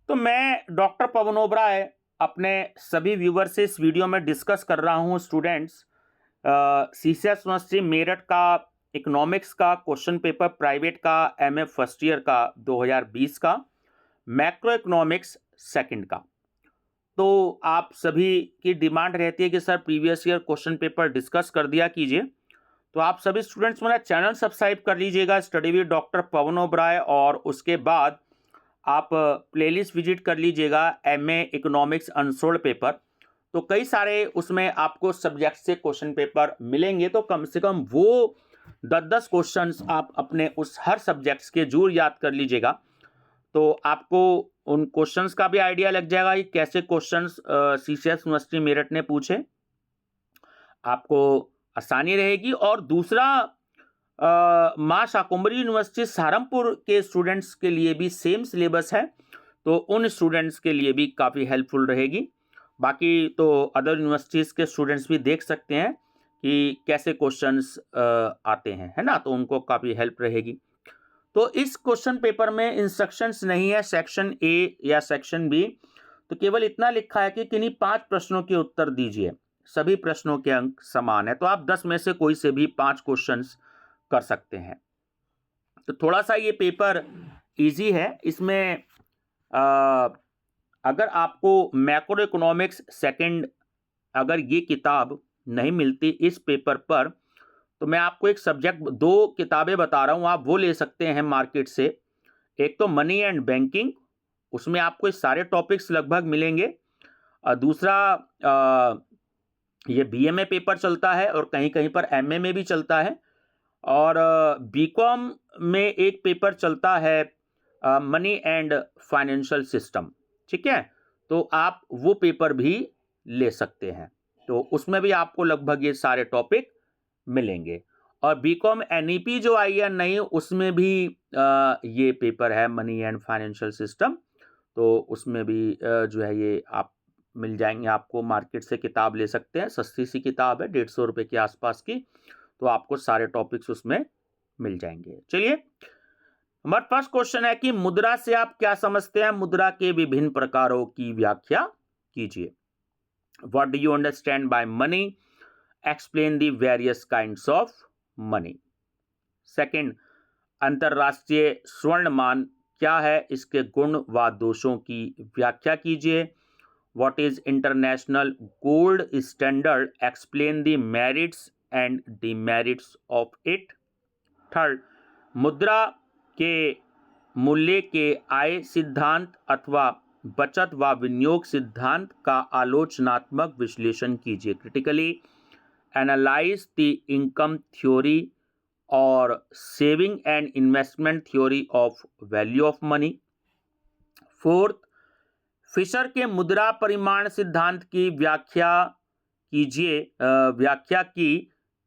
तो मैं डॉक्टर पवन ओबराय अपने सभी व्यूवर से इस वीडियो में डिस्कस कर रहा हूँ स्टूडेंट्स सीसीएस यूनिवर्सिटी मेरठ का इकोनॉमिक्स का क्वेश्चन पेपर प्राइवेट का एमए फर्स्ट ईयर का 2020 का मैक्रो इकोनॉमिक्स सेकंड का। तो आप सभी की डिमांड रहती है कि sir previous year question paper discuss कर दिया कीजिए, तो आप सभी स्टूडेंट्स मेरा चैनल सब्सक्राइब कर लीजिएगा स्टडी विद डॉक्टर पवन ओबराय, और उसके बाद आप प्लेलिस्ट विजिट कर लीजिएगा एमए इकोनॉमिक्स अनसोल्ड पेपर। तो कई सारे उसमें आपको सब्जेक्ट से क्वेश्चन पेपर मिलेंगे, तो कम से कम वो 10-10 क्वेश्चंस आप अपने उस हर सब्जेक्ट्स के जरूर याद कर लीजिएगा। तो आपको उन क्वेश्चंस का भी आइडिया लग जाएगा कि कैसे क्वेश्चंस सीसीएस यूनिवर्सिटी मेरठ ने पूछे, आपको आसानी रहेगी। और दूसरा, मां शाकुंभरी यूनिवर्सिटी सहारनपुर के स्टूडेंट्स के लिए भी सेम सिलेबस है, तो उन स्टूडेंट्स के लिए भी काफ़ी हेल्पफुल रहेगी। बाकी तो अदर यूनिवर्सिटीज़ के स्टूडेंट्स भी देख सकते हैं कि कैसे क्वेश्चंस आते हैं, है ना, तो उनको काफ़ी हेल्प रहेगी। तो इस क्वेश्चन पेपर में इंस्ट्रक्शंस नहीं है सेक्शन ए या सेक्शन बी, तो केवल इतना लिखा है कि किन्हीं 5 प्रश्नों के उत्तर दीजिए। सभी प्रश्नों के अंक समान है, तो आप 10 में से कोई से भी 5 क्वेश्चंस कर सकते हैं। तो थोड़ा सा ये पेपर इजी है। इसमें अगर आपको मैक्रो इकोनॉमिक्स सेकंड अगर ये किताब नहीं मिलती इस पेपर पर, तो मैं आपको एक सब्जेक्ट 2 किताबें बता रहा हूँ, आप वो ले सकते हैं मार्केट से। एक तो मनी एंड बैंकिंग, उसमें आपको ये सारे टॉपिक्स लगभग मिलेंगे। दूसरा, ये बीएमए पेपर चलता है और कहीं कहीं पर एमए में भी चलता है। और बीकॉम में एक पेपर चलता है मनी एंड फाइनेंशियल सिस्टम, ठीक है, तो आप वो पेपर भी ले सकते हैं। तो उसमें भी आपको लगभग ये सारे टॉपिक मिलेंगे। और बीकॉम एनईपी जो आई है नई, उसमें भी ये पेपर है मनी एंड फाइनेंशियल सिस्टम, तो उसमें भी जो है ये आप मिल जाएंगे। आपको मार्केट से किताब ले सकते हैं, सस्ती सी किताब है, 150 रुपये के आसपास की, तो आपको सारे टॉपिक्स उसमें मिल जाएंगे। चलिए, हमारा फर्स्ट क्वेश्चन है कि मुद्रा से आप क्या समझते हैं, मुद्रा के विभिन्न प्रकारों की व्याख्या कीजिए। What do you understand by money, explain the various kinds of money. Second, अंतरराष्ट्रीय स्वर्ण मान क्या है, इसके गुण व दोषों की व्याख्या कीजिए। What is international gold standard, explain the merits and demerits of it. Third, मुद्रा के मूल्य के आय सिद्धांत अथवा बचत व विनियोग सिद्धांत का आलोचनात्मक विश्लेषण कीजिए। Critically analyse the income theory और saving and investment theory of value of money. Fourth, Fisher के मुद्रा परिमाण सिद्धांत की व्याख्या कीजिए, व्याख्या की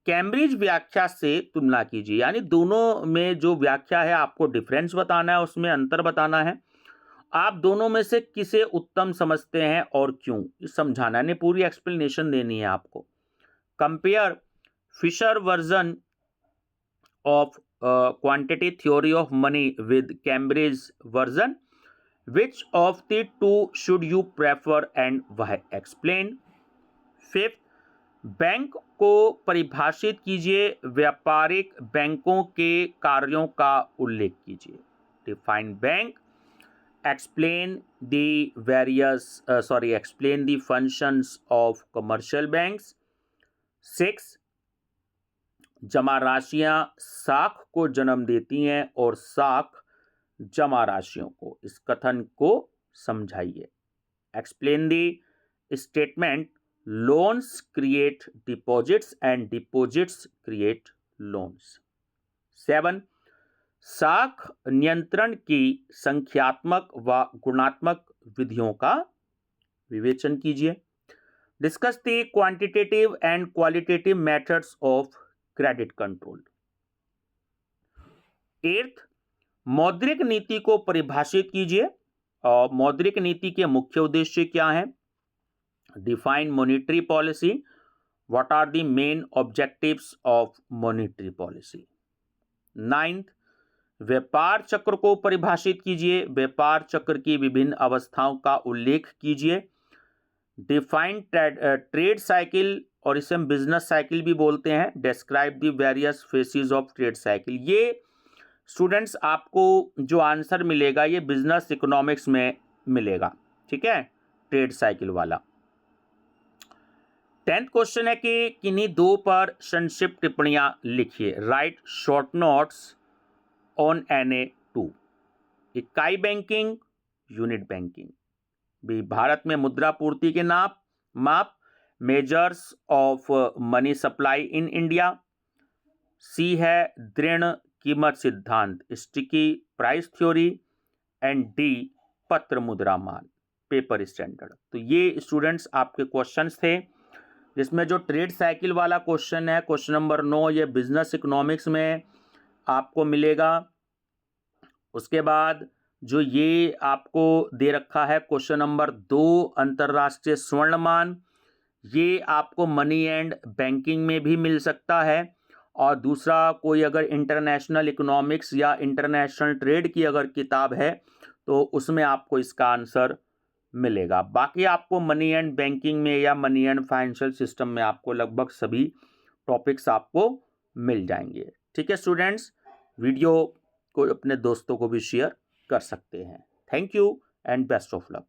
कैम्ब्रिज व्याख्या से तुलना कीजिए। यानी दोनों में जो व्याख्या है आपको डिफरेंस बताना है, उसमें अंतर बताना है। आप दोनों में से किसे उत्तम समझते हैं और क्यों, समझाना है, पूरी एक्सप्लेनेशन देनी है आपको। Compare Fisher version of quantity theory of money with Cambridge version. Which of the two should you prefer and why? Explain. Fifth, bank को परिभाषित कीजिए, व्यापारिक बैंकों के कार्यों का उल्लेख कीजिए। Define bank. Explain the explain the functions of commercial banks. 6, जमा राशियां साख को जन्म देती हैं और साख जमा राशियों को, इस कथन को समझाइए। Explain the statement loans create deposits and deposits create loans. 7, साख नियंत्रण की संख्यात्मक व गुणात्मक विधियों का विवेचन कीजिए। Discuss the quantitative and qualitative methods of credit control. 8, मौद्रिक नीति को परिभाषित कीजिए और मौद्रिक नीति के मुख्य उद्देश्य क्या हैं। Define monetary policy, what are the main objectives of monetary policy. 9th, व्यापार चक्र को परिभाषित कीजिए, व्यापार चक्र की विभिन्न अवस्थाओं का उल्लेख कीजिए। डिफाइन ट्रेड साइकिल, और इसे हम बिजनेस साइकिल भी बोलते हैं। Describe the various faces of trade cycle. ये स्टूडेंट्स आपको जो आंसर मिलेगा ये बिजनेस इकोनॉमिक्स में मिलेगा, ठीक है, ट्रेड साइकिल वाला। 10th क्वेश्चन है कि किन्हीं दो पर संक्षिप्त टिप्पणियां लिखिए। Right short notes on NA2। इकाई बैंकिंग, यूनिट बैंकिंग। भी भारत में मुद्रा पूर्ति के माप, measures of money supply in India. C है दृढ़ कीमत सिद्धांत, sticky price theory. And D पत्र मुद्रा मान, पेपर स्टैंडर्ड। तो ये स्टूडेंट्स आपके क्वेश्चंस थे, जिसमें जो ट्रेड साइकिल वाला क्वेश्चन है, क्वेश्चन नंबर 9, ये बिजनेस इकोनॉमिक्स में आपको मिलेगा। उसके बाद जो ये आपको दे रखा है क्वेश्चन नंबर 2, अंतरराष्ट्रीय स्वर्ण मान, ये आपको मनी एंड बैंकिंग में भी मिल सकता है। और दूसरा कोई अगर इंटरनेशनल इकोनॉमिक्स या इंटरनेशनल ट्रेड की अगर किताब है तो उसमें आपको इसका आंसर मिलेगा। बाकी आपको मनी एंड बैंकिंग में या मनी एंड फाइनेंशियल सिस्टम में आपको लगभग सभी टॉपिक्स आपको मिल जाएंगे। ठीक है स्टूडेंट्स, वीडियो को अपने दोस्तों को भी शेयर कर सकते हैं। Thank you and best of luck.